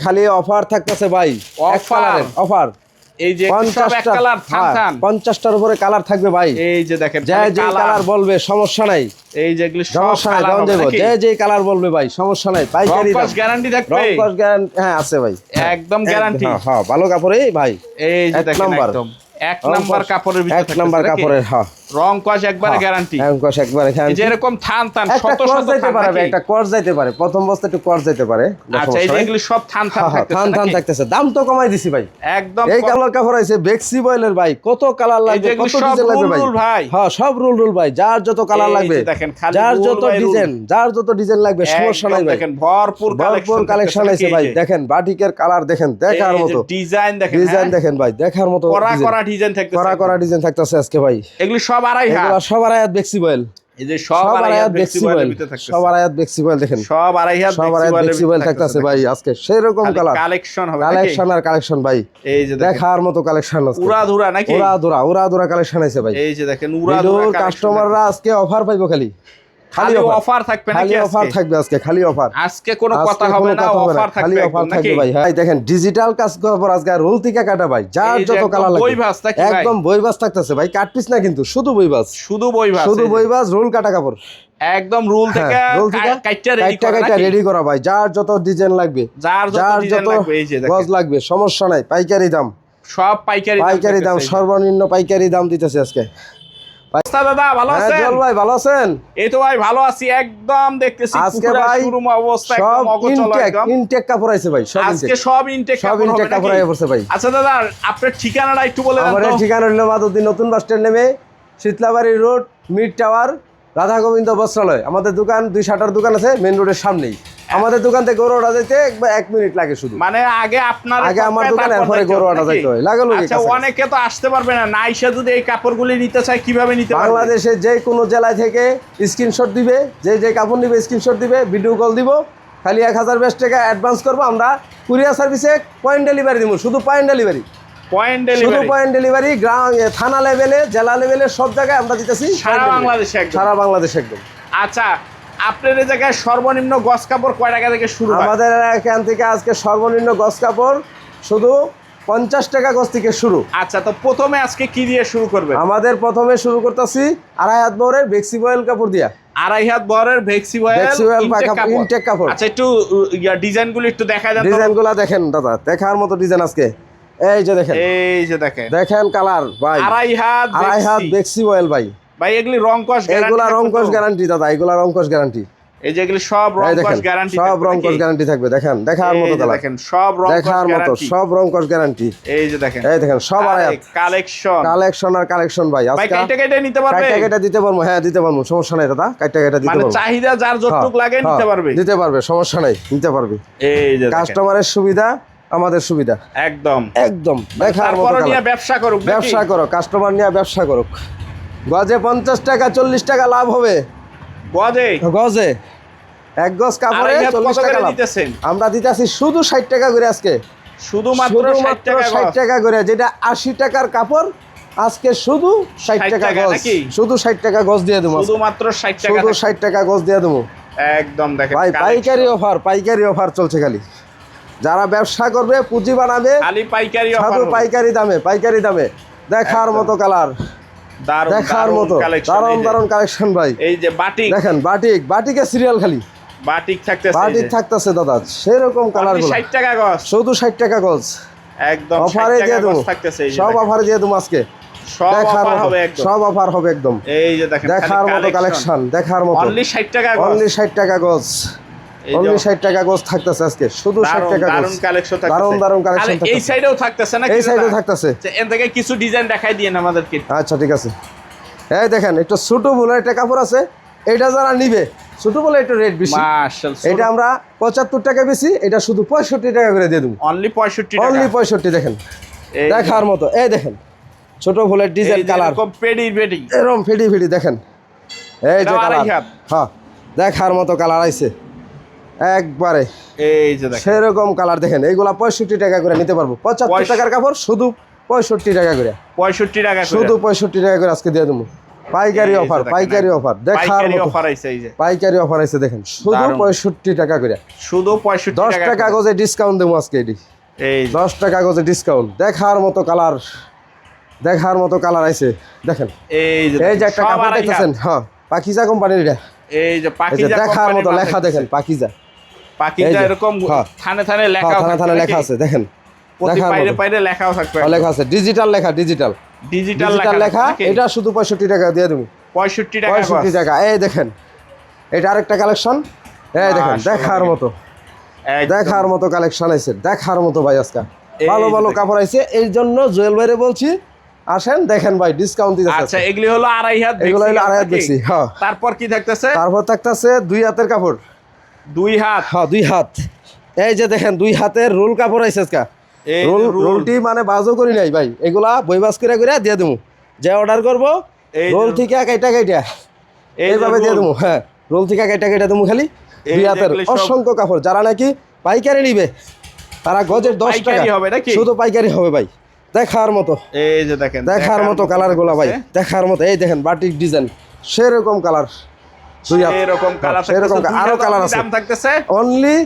খালি অফার থাকতেছে ভাই, অফার এই যে সব এক কালার থান 50টার উপরে কালার থাকবে ভাই। এই যে দেখেন যে কালার বলবে সমস্যা নাই, এই যে এগুলো সব কালার হবে, যে কালার বলবে ভাই সমস্যা নাই, পাইকারি দাম, গ্যারান্টি থাকবে, রংকশ গ্যারান্টি হ্যাঁ আছে ভাই, একদম গ্যারান্টি। হ্যাঁ ভালো কাপড়ই ভাই, এই যে দেখেন একদম এক নাম্বার কাপড়ের ভিতরে, এক নাম্বার কাপড়ের, হ্যাঁ রং কস একবারে গ্যারান্টি, রং কস একবারে গ্যারান্টি। যেরকম থান শত শত যাইতে পারে, একটা কস যাইতে পারে, প্রথম বস্তা একটু কস যাইতে পারে। আচ্ছা এই যে এগুলো সব থান থাকতেছে, দাম তো কমাই দিছি ভাই একদম। এই কালার কাপড় আছে বেক্সি বয়েলের ভাই, কত কালার লাগবে, কত ডিজাইন লাগবে ভাই, হ্যাঁ সব রুল ভাই, যার যত কালার লাগবে, যার যত ডিজাইন লাগবে সমস্যা নাই ভাই, দেখেন ভরপুর কালেকশন আছে ভাই। দেখেন বাটিকের কালার দেখেন, দেখার মতো ডিজাইন দেখেন ভাই, দেখার মতো করা ডিজাইন থাকতেছে, করা ডিজাইন থাকতেছে আজকে ভাই। এগুলো সব আড়াই হাত, সব আড়াই হাত বেক্সি বয়েল, এই যে সব আড়াই হাত বেক্সি বয়েল, সব আড়াই হাত বেক্সি বয়েল দেখেন, সব আড়াই হাত বেক্সি বয়েল থাকতেছে ভাই আজকে। সেরকম কালেকশন হবে, কালেকশন ভাই, এই যে দেখার মতো কালেকশন আছে, উড়াধুরা নাকি উড়াধুরা কালেকশন আছে ভাই। এই যে দেখেন উড়াধুরা কাস্টমাররা আজকে অফার পাইবো, খালি অফার থাকবে নাকি? অফার থাকবে আজকে, খালি অফার, আজকে কোনো কথা হবে না, অফার থাকবে, খালি অফার থাকবে ভাই। হ্যাঁ দেখেন ডিজিটাল কাজ করার আজকে রোল থেকে কাটা ভাই, যার যত কালার লাগে একদম বইবাস থাকতেছে ভাই, কাট পিস না কিন্তু, শুধু বইবাস, শুধু বইবাস রোল কাটা কাপড়, একদম রুল থেকে কাইটা রেডি করা ভাই, যার যত ডিজাইন লাগবে, যার যত গজ লাগবে সমস্যা নাই, পাইকারি দাম, সব পাইকারি দাম, সর্বনিম্ন পাইকারি দাম দিতেছে আজকে। দাদা ভালো আছেন? জল ভাই ভালো আছেন? এই তো ভাই ভালো আছি, একদম দেখতেছি আজকে ভাই শোরুম অবস্থা একদম অগোছালো, একদম ইনটেক কাপড় আছে ভাই, আজকে সব ইনটেক কাপড় আইছে পড়ছে ভাই। আচ্ছা দাদা আপনার ঠিকানাটা একটু বলে দেন তো। আমার ঠিকানা হলো মাধবদী নতুন বাস স্ট্যান্ড নেমে Shitalabari road, mid tower, Radha Gobinda Bastralaya. আমাদের দোকান 2 শাটার দোকান আছে মেইন রোডের সামনেই। আমাদের দোকান থেকে গরুটা যেতে 1 মিনিট লাগে শুধু, মানে আগে আমার দোকান, এরপরে গরুটা যাইতে হয় লাগে। আচ্ছা অনেকে তো আসতে পারবে না, এসে যদি এই কাপড়গুলি নিতে চায় কিভাবে নিতে পারবে? বাংলাদেশে যে কোনো জেলায় থেকে স্ক্রিনশট দিবে, যে কাপড় নিবে স্ক্রিনশট দিবে, ভিডিও কল দিব, খালি 1020 টাকা অ্যাডভান্স করবো, আমরা কুরিয়ার সার্ভিসে পয়েন্ট ডেলিভারি দিব, শুধু পয়েন্ট ডেলিভারি, পয়েন্ট ডেলিভারি গ্রাম, থানা লেভেলে, জেলা লেভেলে, সব জায়গায় আমরা দিতেছি, সারা বাংলাদেশে একদম। আচ্ছা আপনার এই জায়গায় সর্বনিম্ন গজ কাপড় কয় টাকা থেকে শুরু? আমাদের এখান থেকে আজকে সর্বনিম্ন গজ কাপড় শুধু 50 টাকা গজ থেকে শুরু। আচ্ছা তো প্রথমে আজকে কি দিয়ে শুরু করবে? আমাদের প্রথমে শুরু করতেছি আড়াই হাত বহরের বেক্সি বয়েল কাপড় দিয়া, আড়াই হাত বহরের বেক্সি বয়েল ইনটেক কাপড়। আচ্ছা একটু ডিজাইনগুলো একটু দেখা দেন, ডিজাইনগুলো দেখেন দাদা, দেখার মতো ডিজাইন আজকে। এই যে দেখেন কালার ভাই, আড়াই হাত বেক্সি বয়েল ভাই, এগুলি রং কস গ্যারান্টি, এগুলা রং কস গ্যারান্টি দাদা, এগুলা রং কস গ্যারান্টি, এই যে এগুলি সব রং কস গ্যারান্টি, সব রং কস গ্যারান্টি থাকবে। দেখেন দেখার মতো কালার, দেখেন সব রং দেখার মতো, সব রং কস গ্যারান্টি। এই যে দেখেন সব আড়াই হাত কালেকশন আর কালেকশন ভাই। আজকে কাইটা নিতে পারবে, কাইটা দিতে পারবো, হ্যাঁ দিতে পারবো, সমস্যা নাই দাদা, কাইটা দিতে পারবো, মানে চাহিদা যার যতটুকু লাগে দিতে পারবে, সমস্যা নাই, নিতে পারবে। এই যে কাস্টমারের সুবিধা, আমাদের সুবিধা, একদম দেখার মতো কালার। ব্যবসা করো, কাস্টমার নিয়ে ব্যবসা করুক। গজে 50 টাকা 40 টাকা লাভ হবে, গজে 1 গজ কাপড়ে 40 টাকা লাভ। আমরা দিতেছি শুধু 60 টাকা করে আজকে, শুধুমাত্র 60 টাকা করে, যেটা 80 টাকার কাপড় আজকে শুধু 60 টাকা গজ, শুধু 60 টাকা গজ দিয়ে দেবো, শুধুমাত্র 60 টাকা গজ দিয়ে দেবো একদম। দেখেন ভাই পাইকারি অফার চলছে, খালি যারা ব্যবসা করবে পুঁজি বানাবে খালি পাইকারি দামে, দেখার মতো কালার, দেখার মতো দারুণ কালেকশন ভাই। এই যে বাটিক দেখেন, বাটিকের সিরিয়াল, খালি বাটিক থাকতেছে দাদা, সেরকম কালার গুলো 60 টাকা গজ, শুধু 60 টাকা গজ একদম অফারে দিয়ে দেবো, সব অফারে দিয়ে দেবো আজকে, সব অফার হবে একদম। এই যে দেখেন দেখার মতো কালেকশন, দেখার মতো, অনলি 60 টাকা গজ, অনলি 60 টাকা গজ থাকতেছে আজকে, শুধু 60 টাকা গজ, দারুণ কালেকশন। এই সাইডেও থাকতেছে না? এই সাইডেও থাকতেছে, এর থেকে কিছু ডিজাইন দেখাই দিয়েন আমাদেরকে। আচ্ছা ঠিক আছে। এই দেখেন একটু ছোট বলে একটা কাপড় আছে, এটা যারা নিবে ছোট বলে একটু রেট বেশি, মাশাআল্লাহ, এটা আমরা 75 টাকা বেশি, এটা শুধু 65 টাকা করে দিয়ে দেব, অনলি 65 টাকা, অনলি 65। দেখেন দেখার মতো, এই দেখেন ছোট ফুলের ডিজাইন, কালার এরকম এরকম ফেডি দেখেন, এই যে কালার, হ্যাঁ দেখার মতো কালার আইছে একবারে, এই যে দেখেন সেরকম কালার। দেখেন এইগুলা 65 টাকা করে নিতে পারবো, 75 টাকার কাপড় শুধু 65 টাকা করে, শুধু 65 টাকা করে আজকে দিয়ে দেবো। পাইকারি এই যে অফার, দেখেন, পাইকারি অফার দেখার পাইকারি মতো। অফার আইছে এই যে, পাইকারি অফার আছে দেখেন, শুধু দারুণ। 65 টাকা করে। শুধু 65 10 টাকা টাকা করে। কাগজে ডিসকাউন্ট দেবো আজকে এটি। এই যে, 10 টাকা কাগজে ডিসকাউন্ট। দেখার মতো কালার, দেখার মতো কালার আছে দেখেন। এই যে এই যে একটা সব কাপড় আড়াই দেখতেছেন, হাত। হ্যাঁ পাকিজা কোম্পানির এটা। এই যে এই যে পাকিজা দেখার কোম্পানির মতো মাল লেখা থাকতেছে। দেখেন পাকিজা। পাকিজা এই যে, এরকম হ্যাঁ। থানে থানে লেখা হ্যাঁ, থানা থানা লেখা আছে দেখেন। প্রতি দেখার পাইরে মতো। পাইরে লেখাও থাকবে, হ্যাঁ, লেখা আছে ডিজিটাল লেখা, ডিজিটাল ডিজিটাল ডিজিটাল লেখা। নাকি? এটা শুধু 65 টাকা দিয়ে দেবো। 65 টাকা 65 গজ। টাকা। এই দেখেন, এটা আরেকটা কালেকশন। এই দেখেন মাশাআল্লাহ, দেখার মতো, একদম। দেখার মতো কালেকশন আছে, দেখার মতো ভাই আজকে এই ভালো যে ভালো দেখেন। কাপড় আছে। এই জন্য জুয়েল ভাইরে বলছি আসেন দেখেন ভাই, ডিসকাউন্ট দিতেছে আচ্ছা, আজকে। এগুলি হলো আড়াই হাত, এগুলো হলো বেক্সি আড়াই হাত নাকি? বেক্সি, হ্যাঁ। তারপর কি থাকতেছে? তারপর থাকতেছে 2 হাতের কাপড়। 2 হাত। হ্যাঁ 2 হাত। এই যে দেখেন 2 হাতের রোল কাপড় আছে আজকে। এই রোল, রোল। রোলটি মানে বাজও করি নাই ভাই, এগুলা বইবাস করে করে দিয়ে দেবো। যে অর্ডার করবো এই যে রোল থেকে কাইটা কাইটা এই যে এইভাবে দিয়ে রোল। দেবো। হ্যাঁ, রোল থেকে কাইটা কাইটা দেবো খালি। এই 2 যে হাতের এগুলি সব- অসংখ্য কাপড়। যারা নাকি পাইকারি নিবে তারা গজের 10 টাকা পাইকারি হবে নাকি? শুধু পাইকারি হবে ভাই। দেখার মতো, এই যে দেখেন, দেখার মতো কালার গুলা ভাই, থাকতেছে। দেখার মতো। এই দেখেন বাটিক ডিজাইন, সেরকম কালার। এরকম কালার সেরকম থাকতেছে, আরো 2 কালার হাজার আছে। দাম থাকতেছে। অনলি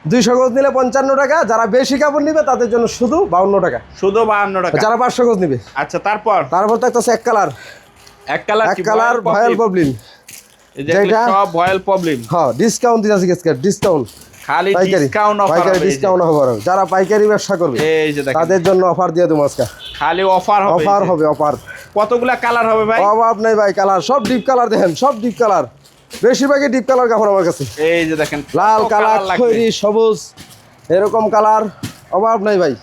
200 গজ নিলে 55 টাকা। যারা বেশি কাপড় নিবে তাদের জন্য শুধু 52 টাকা। শুধু 52 টাকা। যারা 500 গজ নিবে। আচ্ছা, তারপর তারপর থাকতেছে এক কালার, এক কালার এক কালার ভয়েল প্রবলেম। এই যে এগুলি যেটা- সব ভয়েল প্রবলেম। হ্যাঁ, ডিসকাউন্ট দিতেছি আজকে, ডিসকাউন্ট। খালি পাইকারি ডিসকাউন্ট অফার পাইকারি হবে। ডিসকাউন্ট হবে। যারা পাইকারি ব্যবসা করবে এই যে দেখেন, তাদের জন্য অফার দিয়ে দেবো আজকে। খালি অফার হবে। অফার এই যে। হবে, অফার। কতগুলা কালার হবে ভাই? অভাব নেই ভাই, কালার সব ডিপ কালার দেখেন, সব ডিপ কালার। বেশিরভাগই ডিপ কালার কাপড় আমার কাছে। এই যে দেখেন, লাল কত কালার, লাগবে। খয়েরি, সবুজ, এরকম কালার। অভাব নাই ভাই,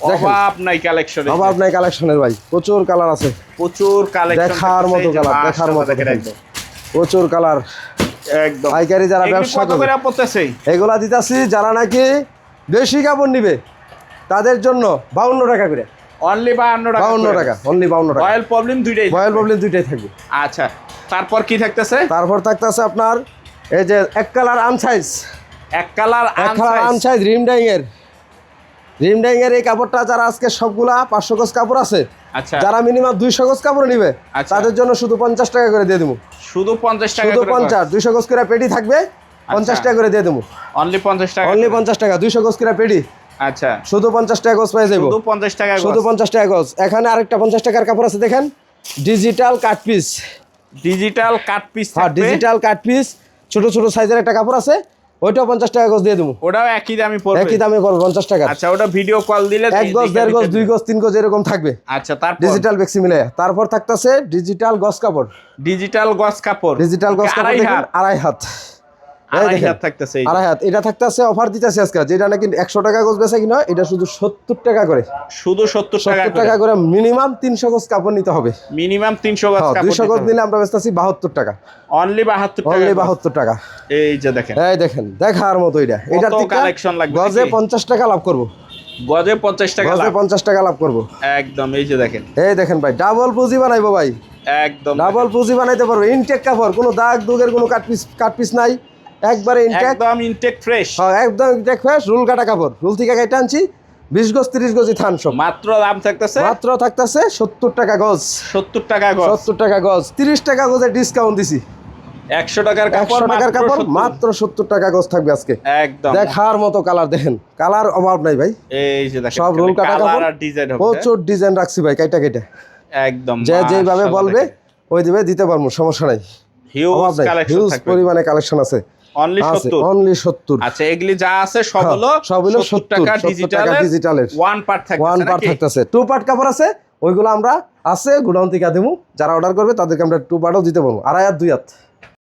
দেখেন। অভাব নাই কালেকশন। অভাব নাই কালেকশনের ভাই, প্রচুর কালার আছে। প্রচুর কালেকশন দেখার মতো কালার, দেখার মতো দেখেন। দেখেন। প্রচুর কালার। একদম। পাইকারি যারা এগুলি ব্যবসা কত করবে করে পড়তেছে? এগুলা দিতাছি। যারা নাকি বেশি কাপড় নিবে তাদের জন্য 52 টাকা করে। অনলি 52 টাকা। 52 টাকা, অনলি 52 টাকা। রয়্যাল প্রবলেম দুইটাই। রয়্যাল প্রবলেম দুইটাই থাকবে। আচ্ছা, তারপর কি থাকতেছে? তারপর থাকতেছে আপনার এই যে এক কালার আনসাইজ, এক কালার এক কালার আনসাইজ রিম ডাইং এর। রিম ডাইং এর এই কাপড়টা যারা আজকে সবগুলা 500 গজ কাপড় আছে, আচ্ছা, যারা মিনিমাম 200 গজ কাপড় নিবে আচ্ছা। তাদের জন্য শুধু 50 টাকা করে দিয়ে দেবো। শুধু 50 টাকা শুধু করে। 50, 200 গজ করে পেটি থাকবে, 50 টাকা করে দিয়ে দেবো। অনলি 50 টাকা। অনলি 50 টাকা, 200 গজ করে পেটি, আচ্ছা, শুধু 50 টাকা গজ পেয়ে যাবো। শুধু 50 টাকা। শুধু 50 টাকা গজ। এখানে আরেকটা 50 টাকার কাপড় আছে দেখেন, digital cut piece. Digital cut piece হ্যাঁ, থাকবে। ডিজিটাল কাট পিস, ছোট ছোট সাইজের একটা কাপড় আছে, ওইটাও 50 টাকা গজ দিয়ে দেবো। ওটাও একই দামই পড়বে। একই দামে পড়বে 50 টাকা। আচ্ছা, ওটা ভিডিও কল দিলে 1 গজ, 1.5 গজ, 2 গজ, 3 গজ এরকম থাকবে। আচ্ছা, তারপর ডিজিটাল বেক্সি মিলে। তারপর থাকতেছে ডিজিটাল গজ কাপড়। ডিজিটাল গজ কাপড়। ডিজিটাল গজ কাপড় আড়াই দেখেন, হাত। আড়াই হাত। এই আড়াই দেখেন, হাত থাকতেছে এই যে। আড়াই হাত। এটা থাকতেছে অফার দিতেছে আজকে, যেটা নাকি 100 টাকা গজ বেচা কিনা এটা শুধু 70 টাকা করে। শুধু 70 70 টাকা করে মিনিমাম 300 গজ কাপড় নিতে হবে। মিনিমাম 300 গজ হ্যাঁ, কাপড়। 200 গজ নিলে আমরা বেচতেছি 72 টাকা। অনলি 72 টাকা। অনলি 72 টাকা। এই যে দেখেন, এই দেখেন, দেখার মতো এটা। এটার থেকে কালেকশন লাগবে গজে নাকি? 50 টাকা লাভ করব। গজে 50 টাকা গজে লাভ। 50 টাকা লাভ করব। একদম, এই যে দেখেন, এই দেখেন ভাই, ডাবল পুঁজি বানাইবো ভাই, একদম ডাবল পুঁজি বানাইতে পারবো। ইনটেক কাপড়, কোনো দাগ দুগের কোনো কাট পিস নাই, একবারে ইনটেক। একদম ইনটেক ফ্রেশ। হ্যাঁ, একদম ইনটেক ফ্রেশ। রুল কাটা কাপড়, রুল থেকে কেটে আনছি। 20 গজ 30 গজি থান সব। মাত্র দাম থাকতেছে মাত্র থাকতেছে 70 টাকা গজ। 70 টাকা গজ। 70 টাকা গজ, 30 টাকা গজে ডিসকাউন্ট দিছি। 100 টাকার 100 কাপড়, টাকার মাত্র কাপড় 70। মাত্র 70 টাকা গজ থাকবে আজকে। একদম দেখার মতো কালার দেখেন, কালার অভাব নাই ভাই। এই যে দেখেন, সব রোল কাটা কালার কাপড়, আর ডিজাইন হবে। প্রচুর ডিজাইন রাখছি ভাই, কাইটা কেটে। একদম যে যেভাবে মাশাআল্লাহ বলবে দেখেন। ওই দিবে, দিতে পারবো, সমস্যা নাই। হিউজ অভাব নাই, কালেকশন হিউজ থাকবে। পরিমাণে কালেকশন আছে। অনলি 70। অনলি 70। আচ্ছা, এগুলি যা আছে সব হ্যাঁ, হলো সব হলো 70 টাকা 70 টাকা ডিজিটালের। ওয়ান পার্ট থাকবে। ওয়ান পার্ট থাকতেছে, 2 পার্ট কাপড় আছে, ওইগুলো আমরা আছে গোডাউন থেকে দেবো। যারা অর্ডার করবে তাদেরকে আমরা 2 পার্টও দিতে পারবো। আড়াই হাত 2 হাত।